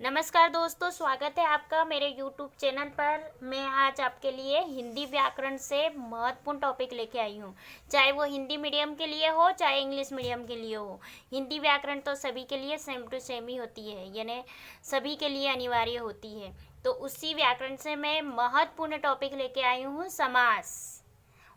नमस्कार दोस्तों, स्वागत है आपका मेरे YouTube चैनल पर। मैं आज आपके लिए हिंदी व्याकरण से महत्वपूर्ण टॉपिक लेके आई हूँ। चाहे वो हिंदी मीडियम के लिए हो, चाहे इंग्लिश मीडियम के लिए हो, हिंदी व्याकरण तो सभी के लिए सेम टू सेम ही होती है, यानी सभी के लिए अनिवार्य होती है। तो उसी व्याकरण से मैं महत्वपूर्ण टॉपिक लेके आई हूँ, समास।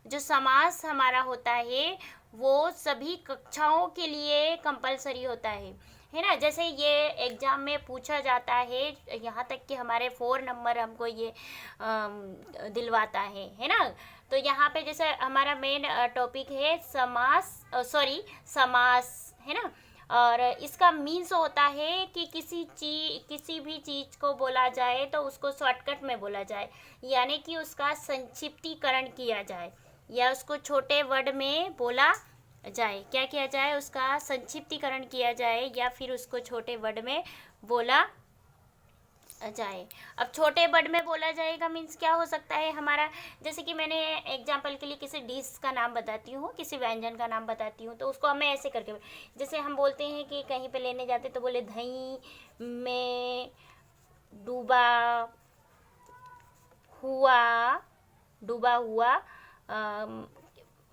जो समास हमारा होता है वो सभी कक्षाओं के लिए कंपलसरी होता है ना। जैसे ये एग्ज़ाम में पूछा जाता है, यहाँ तक कि हमारे 4 नंबर हमको ये दिलवाता है ना। तो यहाँ पे जैसे हमारा मेन टॉपिक है समास, सॉरी समास, है ना। और इसका मीन्स होता है कि किसी भी चीज़ को बोला जाए तो उसको शॉर्टकट में बोला जाए, यानी कि उसका संक्षिप्तीकरण किया जाए या उसको छोटे वर्ड में बोला जाए। क्या किया जाए? उसका संक्षिप्तीकरण किया जाए या फिर उसको छोटे वर्ड में बोला जाए। अब छोटे वर्ड में बोला जाएगा मीन्स क्या हो सकता है हमारा, जैसे कि मैंने एग्जांपल के लिए किसी डिश का नाम बताती हूँ, किसी व्यंजन का नाम बताती हूँ, तो उसको हमें ऐसे करके, जैसे हम बोलते हैं कि कहीं पे लेने जाते तो बोले दही में डूबा हुआ, डूबा हुआ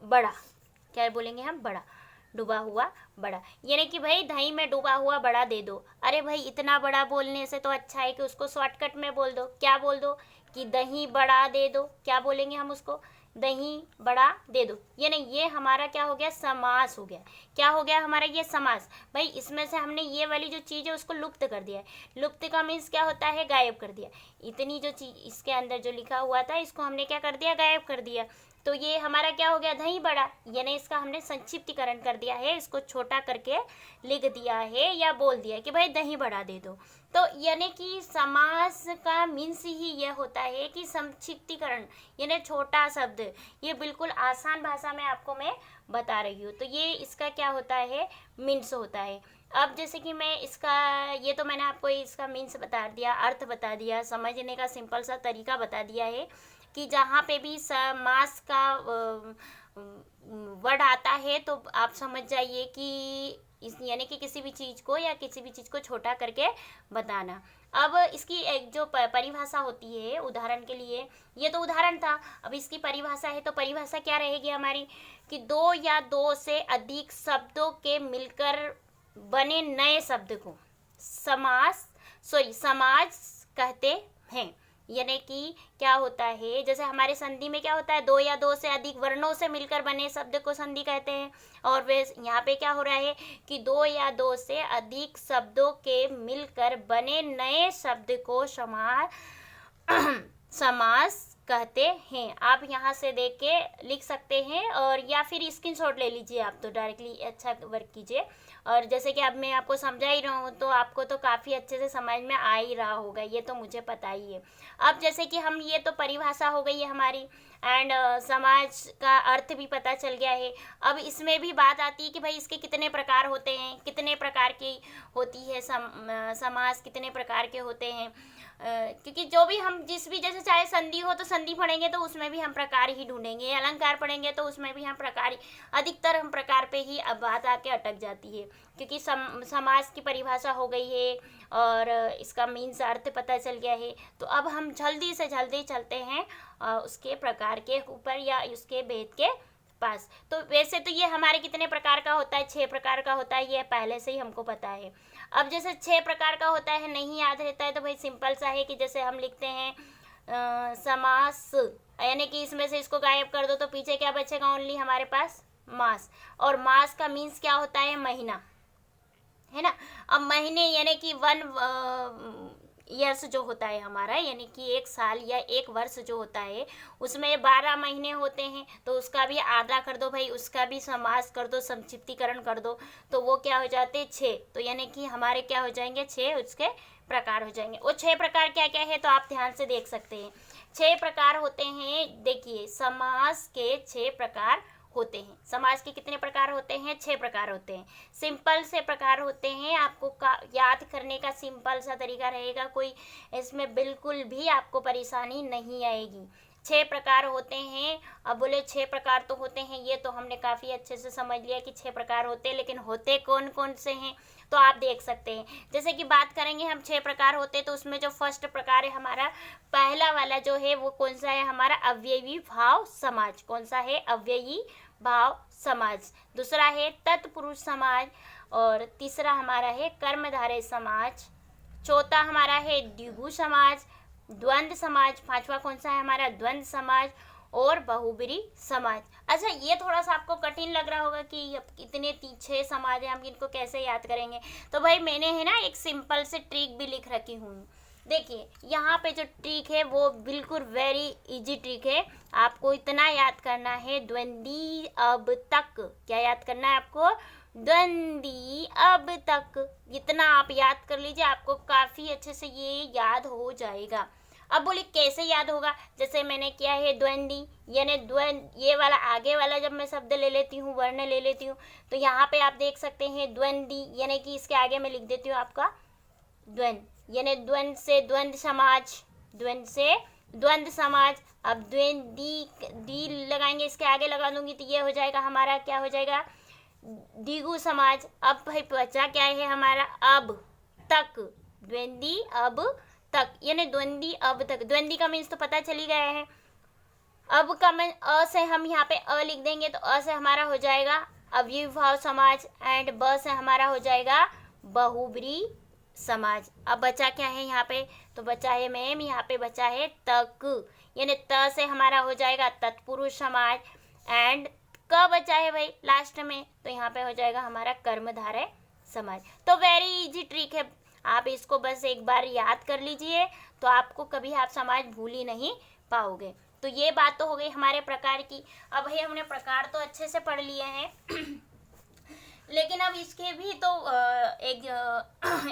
बड़ा। क्या बोलेंगे हम? बड़ा। डूबा हुआ बड़ा, यानी कि भाई दही में डूबा हुआ बड़ा दे दो। अरे भाई इतना बड़ा बोलने से तो अच्छा है कि उसको शॉर्टकट में बोल दो। क्या बोल दो? कि दही बड़ा दे दो। क्या बोलेंगे हम उसको? दही बड़ा दे दो। यानी ये हमारा क्या हो गया? समास हो गया। क्या हो गया हमारा? ये समास। भाई इसमें से हमने ये वाली जो चीज़ है उसको लुप्त कर दिया है। लुप्त का मीन्स क्या होता है? गायब कर दिया। इतनी जो चीज़ इसके अंदर जो लिखा हुआ था इसको हमने क्या कर दिया? गायब कर दिया। तो ये हमारा क्या हो गया? दही बड़ा, यानी इसका हमने संक्षिप्तीकरण कर दिया है, इसको छोटा करके लिख दिया है या बोल दिया कि भाई दही बड़ा दे दो। तो यानी कि समास का मीन्स ही यह होता है कि संक्षिप्तीकरण, यानी छोटा शब्द। ये बिल्कुल आसान भाषा में आपको मैं बता रही हूँ। तो ये इसका क्या होता है? मीन्स होता है। अब जैसे कि मैं इसका, ये तो मैंने आपको इसका मीन्स बता दिया, अर्थ बता दिया, समझने का सिंपल सा तरीका बता दिया है कि जहाँ पे भी समास का वर्ड आता है तो आप समझ जाइए कि इस, यानी कि किसी भी चीज़ को या किसी भी चीज़ को छोटा करके बताना। अब इसकी एक जो परिभाषा होती है, उदाहरण के लिए ये तो उदाहरण था, अब इसकी परिभाषा है, तो परिभाषा क्या रहेगी हमारी? कि दो या दो से अधिक शब्दों के मिलकर बने नए शब्द को समाज कहते हैं। यानी कि क्या होता है, जैसे हमारे संधि में क्या होता है? दो या दो से अधिक वर्णों से मिलकर बने शब्द को संधि कहते हैं। और वे यहाँ पे क्या हो रहा है कि दो या दो से अधिक शब्दों के मिलकर बने नए शब्द को समास कहते हैं। आप यहाँ से देख के लिख सकते हैं, और या फिर स्क्रीनशॉट ले लीजिए आप, तो डायरेक्टली अच्छा वर्क कीजिए। और जैसे कि अब मैं आपको समझा ही रहा हूँ तो आपको तो काफ़ी अच्छे से समझ में आ ही रहा होगा, ये तो मुझे पता ही है। अब जैसे कि हम, ये तो परिभाषा हो गई है हमारी, एंड समाज का अर्थ भी पता चल गया है। अब इसमें भी बात आती है कि भाई इसके कितने प्रकार होते हैं, कितने प्रकार की होती है समास, कितने प्रकार के होते हैं। क्योंकि जो भी हम जिस भी, जैसे चाहे संधि हो तो संधि पढ़ेंगे तो उसमें भी हम प्रकार ही ढूंढेंगे, अलंकार पढ़ेंगे तो उसमें भी हम प्रकार ही, अधिकतर हम प्रकार पे ही अब बात आके अटक जाती है। क्योंकि समास की परिभाषा हो गई है और इसका मीन्स अर्थ पता चल गया है। तो अब हम जल्दी से जल्दी चलते हैं उसके प्रकार के ऊपर या उसके भेद के पास। तो वैसे तो ये हमारे कितने प्रकार का होता है? 6 प्रकार का होता है, ये पहले से ही हमको पता है। अब जैसे 6 प्रकार का होता है, नहीं याद रहता है तो भाई सिंपल सा है कि जैसे हम लिखते हैं समास, यानी कि इसमें से इसको गायब कर दो तो पीछे क्या बचेगा? ओनली हमारे पास मास। और मास का मीन्स क्या होता है? महीना, है ना। अब महीने यानी कि 1 ईयर्स जो होता है हमारा, यानी कि 1 साल या 1 वर्ष जो होता है उसमें 12 महीने होते हैं, तो उसका भी आधा कर दो भाई, उसका भी समास कर दो, संक्षिप्तीकरण कर दो, तो वो क्या हो जाते हैं? 6। तो यानी कि हमारे क्या हो जाएंगे? 6 उसके प्रकार हो जाएंगे। वो 6 प्रकार क्या क्या है तो आप ध्यान से देख सकते हैं। 6 प्रकार होते हैं, देखिए समास के 6 प्रकार होते हैं। समाज के कितने प्रकार होते हैं? 6 प्रकार होते हैं। सिंपल से प्रकार होते हैं, आपको याद करने का सिंपल सा तरीका रहेगा, कोई इसमें बिल्कुल भी आपको परेशानी नहीं आएगी। 6 प्रकार होते हैं। अब बोले 6 प्रकार तो होते हैं, ये तो हमने काफ़ी अच्छे से समझ लिया कि 6 प्रकार होते हैं, लेकिन होते कौन कौन से हैं? तो आप देख सकते हैं। जैसे कि बात करेंगे हम 6 प्रकार होते हैं, तो उसमें जो फर्स्ट प्रकार है हमारा पहला वाला जो है वो कौन सा है, हमारा अव्ययी भाव समाज। कौन सा है, अव्ययी भाव समाज। दूसरा है तत्पुरुष समाज, और तीसरा हमारा है कर्मधारय समाज। चौथा हमारा है द्विगु समाज, द्वंद्व समाज। पांचवा कौन सा है हमारा, द्वंद्व समाज और बहुब्री समाज। अच्छा, ये थोड़ा सा आपको कठिन लग रहा होगा कि इतने 6 समाज है, हम इनको कैसे याद करेंगे। तो भाई मैंने है ना एक सिंपल से ट्रिक भी लिख रखी हूँ। देखिए यहाँ पे जो ट्रिक है वो बिल्कुल वेरी इजी ट्रिक है। आपको इतना याद करना है, द्वंद्वी अब तक। क्या याद करना है आपको, द्वंद्वी अब तक। इतना आप याद कर लीजिए, आपको काफ़ी अच्छे से ये याद हो जाएगा। अब बोलिए कैसे याद होगा, जैसे मैंने किया है द्वंद्वी, यानी ये वाला आगे वाला जब मैं शब्द ले लेती हूँ, वर्ण ले लेती हूँ, तो यहाँ पे आप देख सकते हैं द्वंद्वी, यानी कि इसके आगे मैं लिख देती हूँ आपका द्वंद्व, यानी द्वंद्व से द्वंद्व समाज, द्वंद्व से द्वंद्व समाज। अब दी लगाएंगे, इसके आगे लगा दूंगी तो ये हो जाएगा हमारा, क्या हो जाएगा, द्विगु समाज। अब भाई बचा क्या है हमारा, अब तक, द्वंद्वी अब तक, यानी द्वंद्वी अब तक। द्वंद्वी का मीन्स तो पता चली गया है। अब का मीन अ से हम यहाँ पे अ लिख देंगे, तो अ से हमारा हो जाएगा अव्ययी भाव समाज, एंड ब से हमारा हो जाएगा बहुब्री समाज। अब बचा क्या है यहाँ पे, तो बचा है मैम, यहाँ पे बचा है तक, यानी त से हमारा हो जाएगा तत्पुरुष समाज, एंड क बचा है भाई लास्ट में, तो यहाँ पे हो जाएगा हमारा कर्मधारय समाज। तो वेरी इजी ट्रिक है, आप इसको बस एक बार याद कर लीजिए, तो आपको कभी आप समाज भूल ही नहीं पाओगे। तो ये बात तो हो गई हमारे प्रकार की। अब भाई हमने प्रकार तो अच्छे से पढ़ लिए हैं लेकिन अब इसके भी तो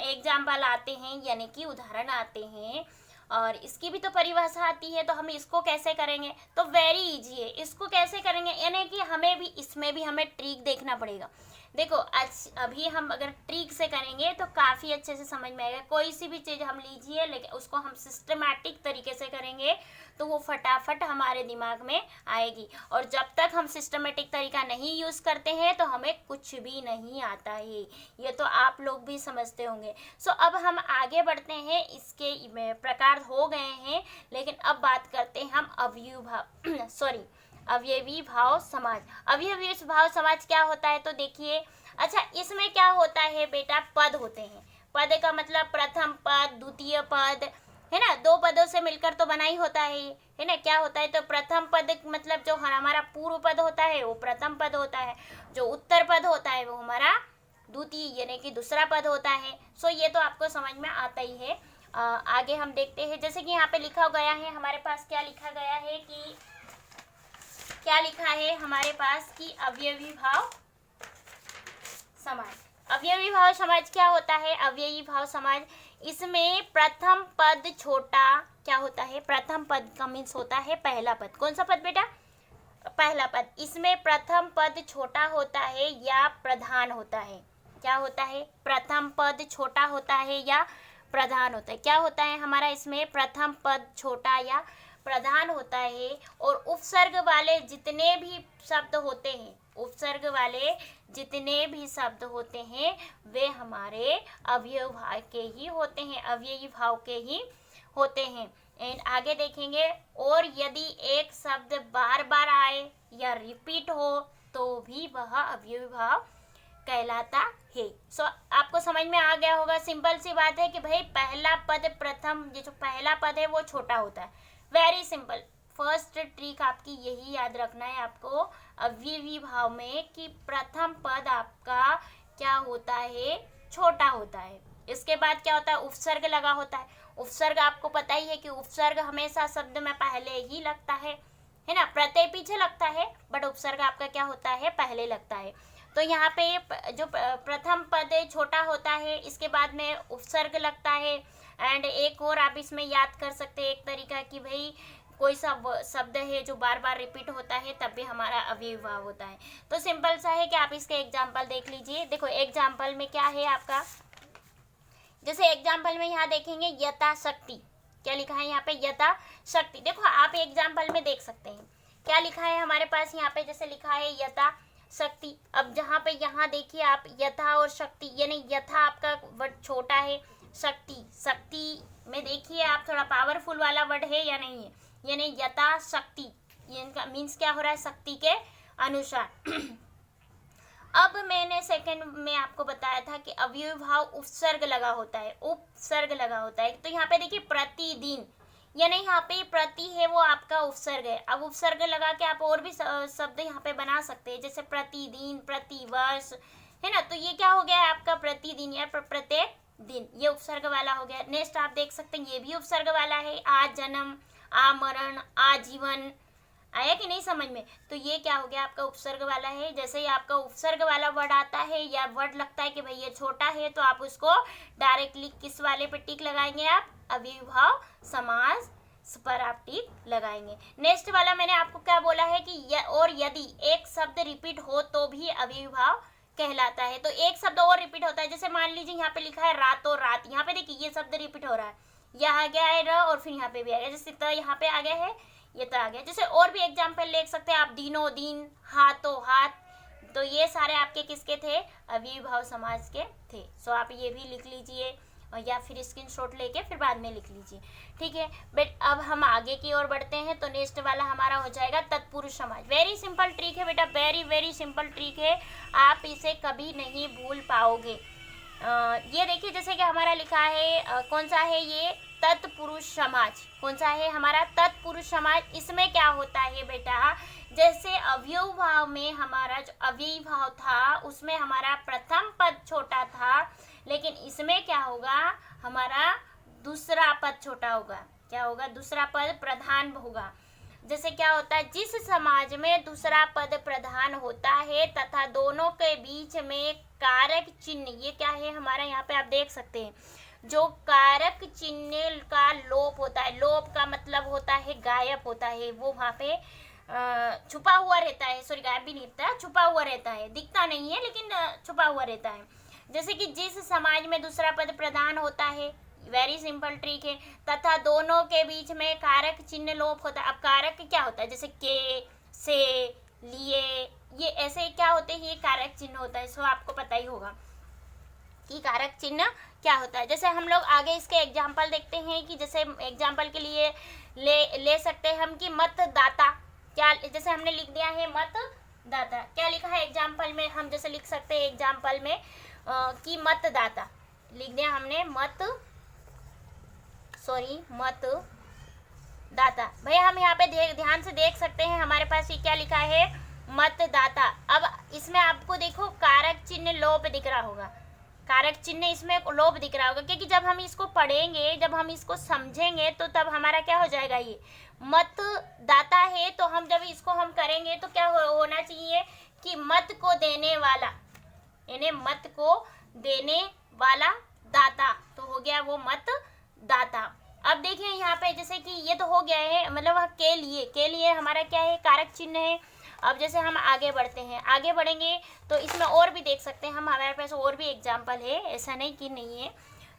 एग्जाम्पल आते हैं, यानी कि उदाहरण आते हैं, और इसकी भी तो परिभाषा आती है। तो हम इसको कैसे करेंगे, तो वेरी इजी है। इसको कैसे करेंगे, यानी कि हमें भी इसमें भी हमें ट्रिक देखना पड़ेगा। देखो आज अभी हम अगर ट्रिक से करेंगे तो काफ़ी अच्छे से समझ में आएगा। कोई सी भी चीज़ हम लीजिए, लेकिन उसको हम सिस्टमैटिक तरीके से करेंगे तो वो फटाफट हमारे दिमाग में आएगी। और जब तक हम सिस्टमेटिक तरीका नहीं यूज़ करते हैं तो हमें कुछ भी नहीं आता है, ये तो आप लोग भी समझते होंगे। सो अब हम आगे बढ़ते हैं, इसके प्रकार हो गए हैं, लेकिन अब बात करते हैं हम अव्ययी भाव समाज। अव्ययी भाव समाज क्या होता है, तो देखिए, अच्छा इसमें क्या होता है बेटा, पद होते हैं। पद का मतलब प्रथम पद, द्वितीय पद, है ना, 2 पदों से मिलकर तो बना ही होता है ना। क्या होता है, तो प्रथम पद मतलब जो हमारा पूर्व पद होता है वो प्रथम पद होता है, जो उत्तर पद होता है वो हमारा द्वितीय यानी कि दूसरा पद होता है। सो ये तो आपको समझ में आता ही है। आगे हम देखते हैं, जैसे कि यहाँ पे लिखा गया है हमारे पास, क्या लिखा गया है कि क्या लिखा है हमारे पास कि अव्ययी भाव समाज। अव्ययी भाव समाज क्या होता है, अव्ययी भाव समाज, इसमें प्रथम पद छोटा क्या होता है, प्रथम पद का मीन्स होता है पहला पद। कौन सा पद बेटा, पहला पद। इसमें प्रथम पद छोटा होता है या प्रधान होता है। क्या होता है, प्रथम पद छोटा होता है या प्रधान होता है। क्या होता है हमारा इसमें, प्रथम पद छोटा या प्रधान होता है। और उपसर्ग वाले जितने भी शब्द होते हैं, उपसर्ग वाले जितने भी शब्द होते हैं वे हमारे अव्ययी भाव के ही होते हैं, अव्ययी भाव के ही होते हैं। एंड आगे देखेंगे, और यदि एक शब्द बार बार आए या रिपीट हो तो भी वह अव्ययी भाव कहलाता है। सो आपको समझ में आ गया होगा, सिंपल सी बात है कि भाई पहला पद प्रथम, ये जो पहला पद है वो छोटा होता है। वेरी सिंपल, फर्स्ट ट्रिक आपकी यही याद रखना है आपको अव्ययी भाव में, कि प्रथम पद आपका क्या होता है, छोटा होता है। इसके बाद क्या होता है, उपसर्ग लगा होता है। उपसर्ग आपको पता ही है कि उपसर्ग हमेशा शब्द में पहले ही लगता है ना, प्रत्यय पीछे लगता है, बट उपसर्ग आपका क्या होता है, पहले लगता है। तो यहाँ पे जो प्रथम पद छोटा होता है, इसके बाद में उपसर्ग लगता है। एंड एक और आप इसमें याद कर सकते हैं एक तरीका कि भाई कोई सा शब्द है जो बार बार रिपीट होता है तब भी हमारा अव्ययी भाव होता है। तो सिंपल सा है कि आप इसके एग्जाम्पल देख लीजिए। देखो एग्जाम्पल में क्या है आपका, जैसे एग्जाम्पल में यहाँ देखेंगे यथाशक्ति, क्या लिखा है यहाँ पे, यथाशक्ति। देखो आप एग्जाम्पल में देख सकते हैं क्या लिखा है हमारे पास यहाँ पे, जैसे लिखा है यथा शक्ति। अब जहाँ पे यहाँ देखिए आप यथा और शक्ति, यानी यथा आपका वर्ड छोटा है, शक्ति, शक्ति में देखिए आप थोड़ा पावरफुल वाला वर्ड है या नहीं है, यानी यथा शक्ति, ये इनका मीन्स क्या हो रहा है, शक्ति के अनुसार। अब मैंने सेकंड में आपको बताया था कि अव्ययी भाव उपसर्ग लगा होता है, उपसर्ग लगा होता है। तो यहाँ पे देखिए प्रतिदिन, यानी यहाँ पे प्रति है वो आपका उपसर्ग है। अब उपसर्ग लगा के आप और भी शब्द यहाँ पे बना सकते हैं, जैसे प्रतिदिन, प्रतिवर्ष, है ना। तो ये क्या हो गया है आपका प्रतिदिन या प्रत्येक दिन, ये उपसर्ग वाला हो गया। नेक्स्ट आप देख सकते हैं ये भी उपसर्ग वाला है, आजन्म, आमरण, आजीवन। आया कि नहीं समझ में? तो ये क्या हो गया आपका उपसर्ग वाला है। जैसे ही आपका उपसर्ग वाला वर्ड आता है या वर्ड लगता है कि भाई ये छोटा है, तो आप उसको डायरेक्टली किस वाले पे टिक लगाएंगे, आप अव्ययी भाव समास पर आप टिक लगाएंगे। नेक्स्ट वाला मैंने आपको क्या बोला है कि और यदि एक शब्द रिपीट हो तो भी अव्ययी भाव कहलाता है। तो एक शब्द और रिपीट होता है, जैसे मान लीजिए यहाँ पे लिखा है रातों रात, यहाँ पे देखिए ये शब्द रिपीट हो रहा है, यहाँ आ गया है र और फिर यहाँ पे भी आ गया, जैसे त यहाँ पे आ गया है, ये तो आ गया। जैसे और भी एग्जाम्पल ले सकते हैं आप, दिनों दिन, हाथों हाथ। तो ये सारे आपके किसके थे, अव्ययी भाव समास के थे। सो आप ये भी लिख लीजिए और या फिर स्क्रीनशॉट लेके फिर बाद में लिख लीजिए, ठीक है। बट अब हम आगे की ओर बढ़ते हैं। तो नेक्स्ट वाला हमारा हो जाएगा तत्पुरुष समाज। वेरी सिंपल ट्रिक है बेटा, वेरी वेरी सिंपल ट्रिक है, आप इसे कभी नहीं भूल पाओगे। ये देखिए जैसे कि हमारा लिखा है कौन सा है ये, तत्पुरुष समाज। कौन सा है हमारा, तत्पुरुष समाज। इसमें क्या होता है बेटा, जैसे अव्ययी भाव में हमारा जो अव्ययी भाव था उसमें हमारा प्रथम पद छोटा था, लेकिन इसमें क्या होगा, हमारा दूसरा पद छोटा होगा। क्या होगा, दूसरा पद प्रधान होगा। जैसे क्या होता है, जिस समाज में दूसरा पद प्रधान होता है तथा दोनों के बीच में कारक चिन्ह, ये क्या है हमारा, यहाँ पे आप देख सकते हैं, जो कारक चिन्ह का लोप होता है। लोप का मतलब होता है गायब होता है, वो वहाँ पे छुपा हुआ रहता है। सॉरी, गायब भी नहीं रहता, छुपा हुआ रहता है, दिखता नहीं है लेकिन छुपा हुआ रहता है। जैसे कि जिस समाज में दूसरा पद प्रधान होता है, वेरी सिंपल ट्रिक है, तथा दोनों के बीच में कारक चिन्ह लोप होता है। अब कारक क्या होता है, जैसे के, से, लिए, ये ऐसे क्या होते हैं, ये कारक चिन्ह होता है। सो आपको पता ही होगा कि कारक चिन्ह क्या होता है। जैसे हम लोग आगे इसके एग्जाम्पल देखते हैं कि जैसे एग्जाम्पल के लिए ले सकते हैं हम कि मतदाता। क्या, जैसे हमने लिख दिया है मतदाता, क्या लिखा है एग्जाम्पल में, हम जैसे लिख सकते हैं एग्जाम्पल में कि मतदाता लिख दिया हमने, मतदाता। भैया हम यहाँ पे ध्यान से देख सकते हैं हमारे पास ये क्या लिखा है, मतदाता। अब इसमें आपको देखो कारक चिन्ह लोप दिख रहा होगा, कारक चिन्ह इसमें लोप दिख रहा होगा, क्योंकि जब हम इसको पढ़ेंगे, जब हम इसको समझेंगे तो तब हमारा क्या हो जाएगा, ये मतदाता है। तो हम जब इसको हम करेंगे तो क्या होना चाहिए कि मत को देने वाला, यानी मत को देने वाला दाता, तो हो गया वो मतदाता। अब देखिए यहाँ पे जैसे कि ये तो हो गया है, मतलब के लिए हमारा क्या है, कारक चिन्ह है। अब जैसे हम आगे बढ़ते हैं, आगे बढ़ेंगे तो इसमें और भी देख सकते हैं हम, हमारे पास और भी एग्जाम्पल है, ऐसा नहीं कि नहीं है।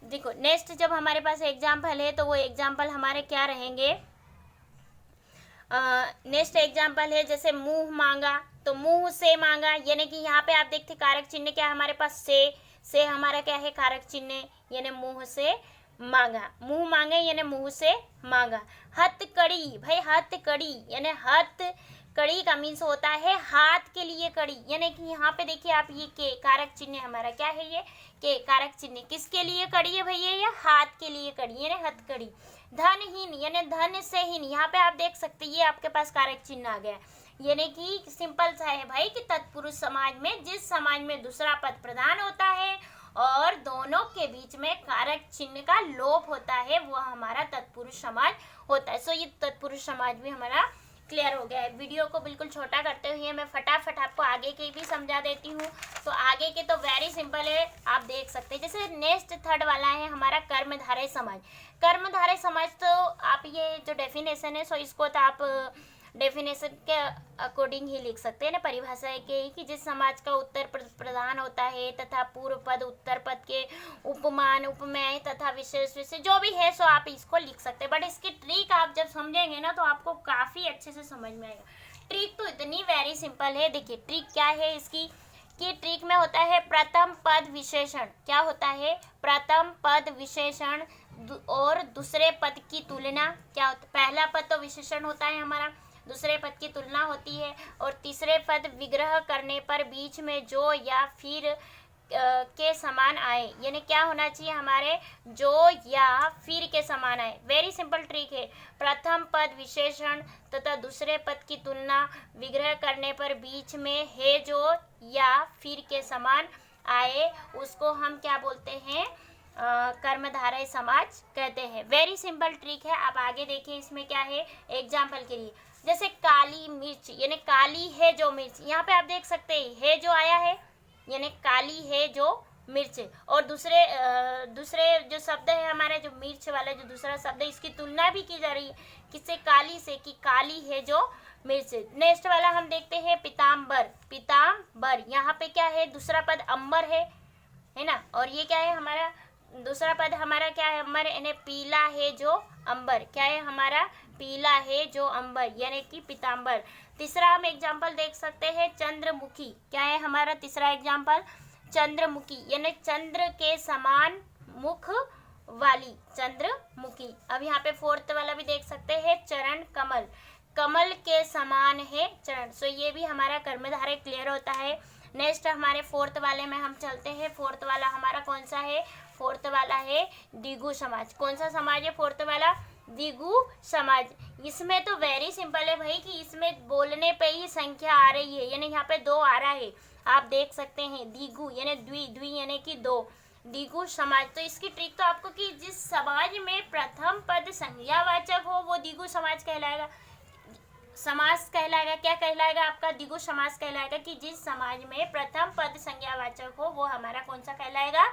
देखो नेक्स्ट जब हमारे पास एग्जाम्पल है तो वो एग्जाम्पल हमारे क्या रहेंगे, नेक्स्ट एग्जाम्पल है जैसे मुंह मांगा, तो मुंह से मांगा, यानी कि यहाँ पे आप देखते कारक चिन्ह क्या है हमारे पास, से हमारा क्या है कारक चिन्ह, यानी मुंह से मांगा, मुंह मांगे यानी मुंह से मांगा। हथकड़ी, भाई हथकड़ी यानी हथकड़ी का मीन्स होता है हाथ के लिए कड़ी, यानी कि यहाँ पे देखिए आप ये के कारक चिन्ह हमारा क्या है, ये के कारक चिन्ह किसके लिए कड़ी है भैया, ये हाथ के लिए कड़ी यानी हथकड़ी। धनहीन यानी धन से हीन, यहाँ पे आप देख सकते हैं ये आपके पास कारक चिन्ह आ गया, यानी कि सिंपल सा है भाई कि तत्पुरुष समाज में जिस समाज में दूसरा पद प्रधान होता है और दोनों के बीच में कारक चिन्ह का लोप होता है, वो हमारा तत्पुरुष समाज होता है। सो ये तत्पुरुष समाज भी हमारा क्लियर हो गया है। वीडियो को बिल्कुल छोटा करते हुए मैं फटाफट आपको आगे के भी समझा देती हूँ। तो आगे के तो वेरी सिंपल है, आप देख सकते हैं। जैसे नेक्स्ट थर्ड वाला है हमारा कर्मधारय समाज। कर्मधारय समाज तो आप ये जो डेफिनेशन है सो इसको तो आप डेफिनेशन के अकॉर्डिंग ही लिख सकते हैं ना, परिभाषा है कि जिस समाज का उत्तर प्रधान होता है तथा पूर्व पद उत्तर पद के उपमान उपमेय तथा विशेष विशेष जो भी है सो आप इसको लिख सकते हैं। बट इसकी ट्रिक आप जब समझेंगे ना तो आपको काफ़ी अच्छे से समझ में आएगा। ट्रिक तो इतनी वेरी सिंपल है। देखिए ट्रिक क्या है इसकी, कि ट्रिक में होता है प्रथम पद विशेषण। क्या होता है? प्रथम पद विशेषण और दूसरे पद की तुलना। क्या होता? पहला पद तो विशेषण होता है हमारा, दूसरे पद की तुलना होती है, और तीसरे पद विग्रह करने पर बीच में जो या फिर के समान आए, यानी क्या होना चाहिए हमारे, जो या फिर के समान आए। वेरी सिंपल ट्रिक है। प्रथम पद विशेषण तथा दूसरे पद की तुलना विग्रह करने पर बीच में है जो या फिर के समान आए, उसको हम क्या बोलते हैं, कर्मधारय समाज कहते हैं। वेरी सिंपल ट्रिक है। आप आगे देखिए इसमें क्या है। एग्जाम्पल के लिए जैसे काली मिर्च, यानी काली है जो मिर्च, यहाँ पे आप देख सकते हैं है जो आया है, यानी काली है जो मिर्च, और दूसरे जो शब्द है हमारा, जो मिर्च वाला जो दूसरा शब्द है, इसकी तुलना भी की जा रही है किससे, काली से, कि काली है जो मिर्च। नेक्स्ट वाला हम देखते हैं पीताम्बर। पीताम्बर यहाँ पे क्या है, दूसरा पद अंबर है ना, और ये क्या है हमारा, दूसरा पद हमारा क्या है, अंबर, यानी पीला है जो अंबर। क्या है हमारा, पीला है जो अंबर, यानी कि पीताम्बर। तीसरा हम एग्जाम्पल देख सकते हैं चंद्रमुखी। क्या है हमारा तीसरा एग्जाम्पल, चंद्रमुखी, यानी चंद्र के समान मुख वाली, चंद्रमुखी। अब यहाँ पे फोर्थ वाला भी देख सकते हैं चरण कमल, कमल के समान है चरण। सो ये भी हमारा कर्मधारय क्लियर होता है। नेक्स्ट हमारे फोर्थ वाले में हम चलते हैं। फोर्थ वाला हमारा कौन सा है, फोर्थ वाला है द्विगु समाज। कौन सा समाज है फोर्थ वाला, द्विगु समाज। इसमें तो वेरी सिंपल है भाई, कि इसमें बोलने पे ही संख्या आ रही है, यानी यहाँ पे 2 आ रहा है, आप देख सकते हैं। द्विगु यानी द्वि यानी कि 2, द्विगु समाज। तो इसकी ट्रिक तो आपको, कि जिस समाज में प्रथम पद संज्ञावाचक हो वो द्विगु समाज कहलाएगा, समास कहलाएगा। क्या कहलाएगा आपका, द्विगु समास कहलाएगा, कि जिस समाज में प्रथम पद संज्ञावाचक हो वो हमारा कौन सा कहलाएगा,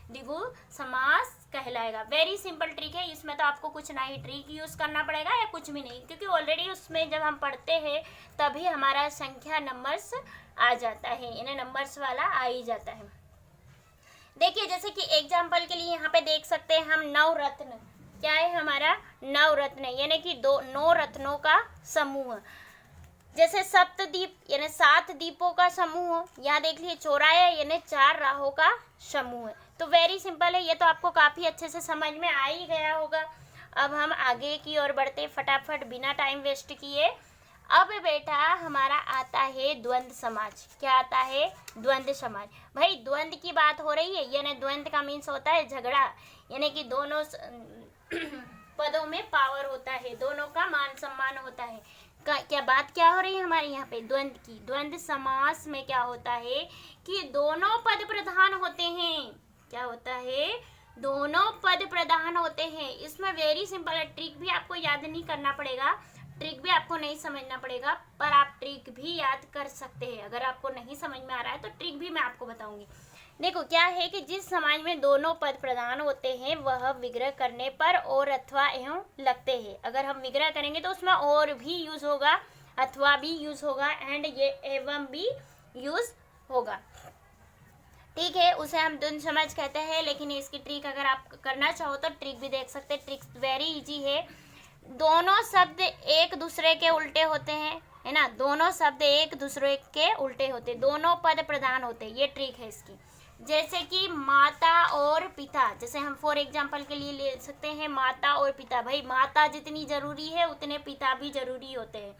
द्विगु समास कहलाएगा। वेरी सिंपल ट्रिक है। इसमें तो आपको कुछ ना ही ट्रिक यूज करना पड़ेगा या कुछ भी नहीं, क्योंकि ऑलरेडी उसमें जब हम पढ़ते हैं तभी हमारा संख्या नंबर्स आ जाता है, यानी नंबर्स वाला आ ही जाता है। देखिए जैसे कि एग्जाम्पल के लिए यहाँ पे देख सकते हैं हम नवरत्न। क्या है हमारा, नवरत्न, यानी कि 9 रत्नों का समूह। जैसे सप्तदीप, यानी 7 दीपों का समूह। यहाँ देख लीजिए चौराया, यानी 4 राहों का समूह। तो वेरी सिंपल है, ये तो आपको काफ़ी अच्छे से समझ में आ ही गया होगा। अब हम आगे की ओर बढ़ते फटाफट बिना टाइम वेस्ट किए। अब बेटा हमारा आता है द्वंद्व समाज। क्या आता है, द्वंद्व समाज। भाई द्वंद्व की बात हो रही है, यानी द्वंद्व का मीन्स होता है झगड़ा, यानी कि दोनों पदों में पावर होता है, दोनों का मान सम्मान होता है। क्या बात क्या हो रही है हमारे यहाँ पे, द्वंद्व की। द्वंद्व समास में क्या होता है, कि दोनों पद प्रधान होते हैं। क्या होता है, दोनों पद प्रधान होते हैं। इसमें वेरी सिंपल है, ट्रिक भी आपको याद नहीं करना पड़ेगा, ट्रिक भी आपको नहीं समझना पड़ेगा, पर आप ट्रिक भी याद कर सकते हैं। अगर आपको नहीं समझ में आ रहा है तो ट्रिक भी मैं आपको बताऊंगी। देखो क्या है, कि जिस समाज में दोनों पद प्रधान होते हैं वह विग्रह करने पर और अथवा एवं लगते हैं। अगर हम विग्रह करेंगे तो उसमें और भी यूज होगा, अथवा भी यूज होगा, एंड ये एवं भी यूज होगा। ठीक है, उसे हम द्वंद्व समाज कहते हैं। लेकिन इसकी ट्रिक अगर आप करना चाहो तो ट्रिक भी देख सकते हैं। ट्रिक वेरी इजी है। दोनों शब्द एक दूसरे के उल्टे होते हैं, है ना, दोनों शब्द एक दूसरे के उल्टे होते, दोनों पद प्रधान होते, ये ट्रिक है इसकी। जैसे कि माता और पिता, जैसे हम फॉर एग्जांपल के लिए ले सकते हैं माता और पिता। भाई माता जितनी जरूरी है उतने पिता भी जरूरी होते हैं।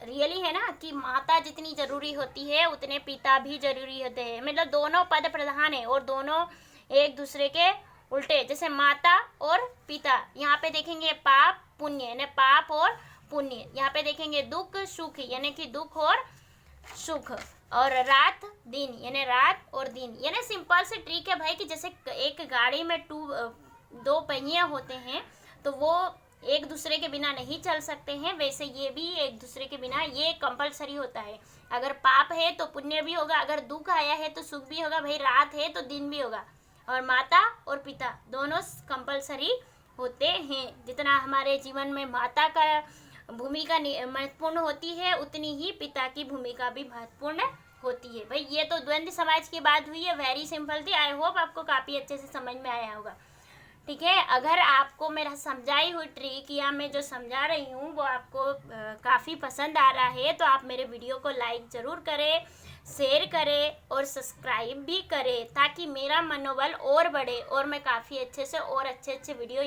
रियली है ना, कि माता जितनी जरूरी होती है उतने पिता भी जरूरी होते हैं। मतलब दोनों पद प्रधान है और दोनों एक दूसरे के उल्टे। जैसे माता और पिता, यहाँ पे देखेंगे पाप पुण्य, यानी पाप और पुण्य। यहाँ पे देखेंगे दुख सुख, यानी कि दुख और सुख, और रात दिन, यानी रात और दिन। यानी सिंपल से ट्रिक है भाई, कि जैसे एक गाड़ी में 2 पहिए होते हैं तो वो एक दूसरे के बिना नहीं चल सकते हैं, वैसे ये भी एक दूसरे के बिना ये कंपलसरी होता है। अगर पाप है तो पुण्य भी होगा, अगर दुख आया है तो सुख भी होगा, भाई रात है तो दिन भी होगा। और माता और पिता दोनों कंपलसरी होते हैं। जितना हमारे जीवन में माता का भूमिका महत्वपूर्ण होती है, उतनी ही पिता की भूमिका भी महत्वपूर्ण होती है। भाई ये तो द्वंद्व समाज की बात हुई है, वेरी सिंपल थी। आई होप आपको काफ़ी अच्छे से समझ में आया होगा। ठीक है। अगर आपको मेरा समझाई हुई ट्रिक या मैं जो समझा रही हूँ वो आपको काफ़ी पसंद आ रहा है तो आप मेरे वीडियो को लाइक ज़रूर करें, शेयर करें और सब्सक्राइब भी करें, ताकि मेरा मनोबल और बढ़े और मैं काफ़ी अच्छे से और अच्छे अच्छे वीडियो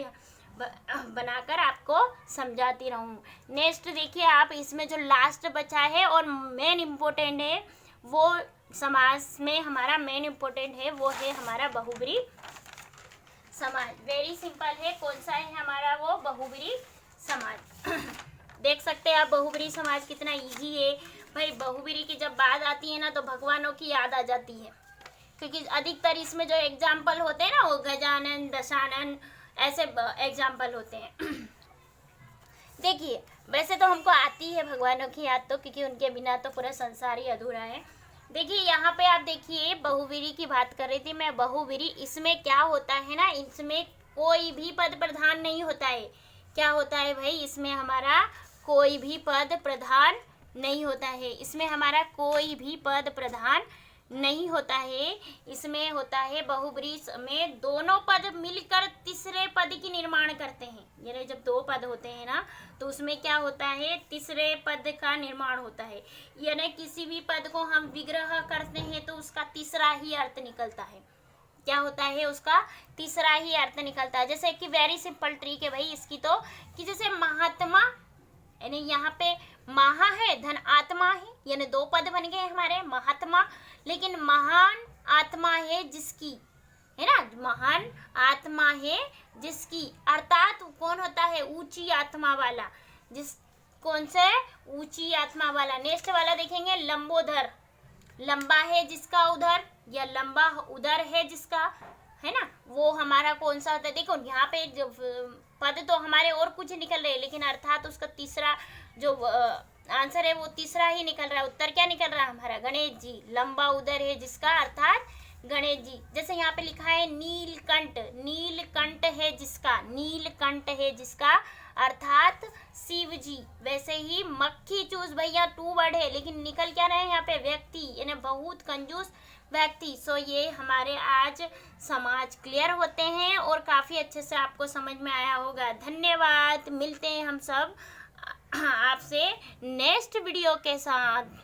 बनाकर आपको समझाती रहूँ। नेक्स्ट देखिए आप, इसमें जो लास्ट बचा है और मेन इम्पोर्टेंट है, वो समाज में हमारा मेन इम्पोर्टेंट है, वो है हमारा बहुब्री समाज। वेरी सिंपल है, कौन सा है हमारा वो बहुब्री समाज। देख सकते हैं आप बहुब्री समाज कितना इजी है। भाई बहुब्री की जब बात आती है ना तो भगवानों की याद आ जाती है, क्योंकि अधिकतर इसमें जो एग्जाम्पल होते हैं ना वो गजानन, दशानन ऐसे एग्जाम्पल होते हैं। देखिए वैसे तो हमको आती है भगवानों की याद तो, क्योंकि उनके बिना तो पूरा संसार ही अधूरा है। देखिए यहाँ पे आप देखिए बहुवीरी की बात कर रही थी मैं। बहुवीरी इसमें क्या होता है ना, इसमें कोई भी पद प्रधान नहीं होता है। क्या होता है भाई, इसमें हमारा कोई भी पद प्रधान नहीं होता है। इसमें हमारा कोई भी पद प्रधान नहीं होता है। इसमें होता है बहुब्री में दोनों पद मिलकर तीसरे पद की निर्माण करते हैं। यानी जब दो पद होते हैं ना तो उसमें क्या होता है, तीसरे पद का निर्माण होता है। यानी किसी भी पद को हम विग्रह करते हैं तो उसका तीसरा ही अर्थ निकलता है। क्या होता है, उसका तीसरा ही अर्थ निकलता है। जैसे कि वेरी सिंपल ट्रिक है भाई इसकी तो, कि जैसे महात्मा, यानी यहाँ पे महा है धन आत्मा है, यानी दो पद बन गए हमारे महात्मा। लेकिन महान आत्मा है जिसकी, है ना, महान आत्मा है जिसकी, अर्थात कौन होता है, ऊंची आत्मा वाला। जिस कौन से, ऊंची आत्मा वाला। नेक्स्ट वाला देखेंगे लंबोदर, लंबा है जिसका उधर, या लंबा उधर है जिसका, है ना, वो हमारा कौन सा होता है। देखो यहाँ पे जो पद तो हमारे और कुछ निकल रहे हैं, लेकिन अर्थात उसका तीसरा जो आंसर है वो तीसरा ही निकल रहा है। उत्तर क्या निकल रहा है हमारा, गणेश जी। लंबा उधर है जिसका, अर्थात गणेश जी। जैसे यहाँ पे लिखा है नीलकंठ, नीलकंठ है जिसका, नीलकंठ है जिसका, अर्थात शिव जी। वैसे ही मक्खी चूस, भैया टू वर्ड है लेकिन निकल क्या रहे हैं यहाँ पे, व्यक्ति, यानी बहुत कंजूस व्यक्ति। सो ये हमारे आज समाज क्लियर होते हैं और काफ़ी अच्छे से आपको समझ में आया होगा। धन्यवाद, मिलते हैं हम सब आपसे नेक्स्ट वीडियो के साथ।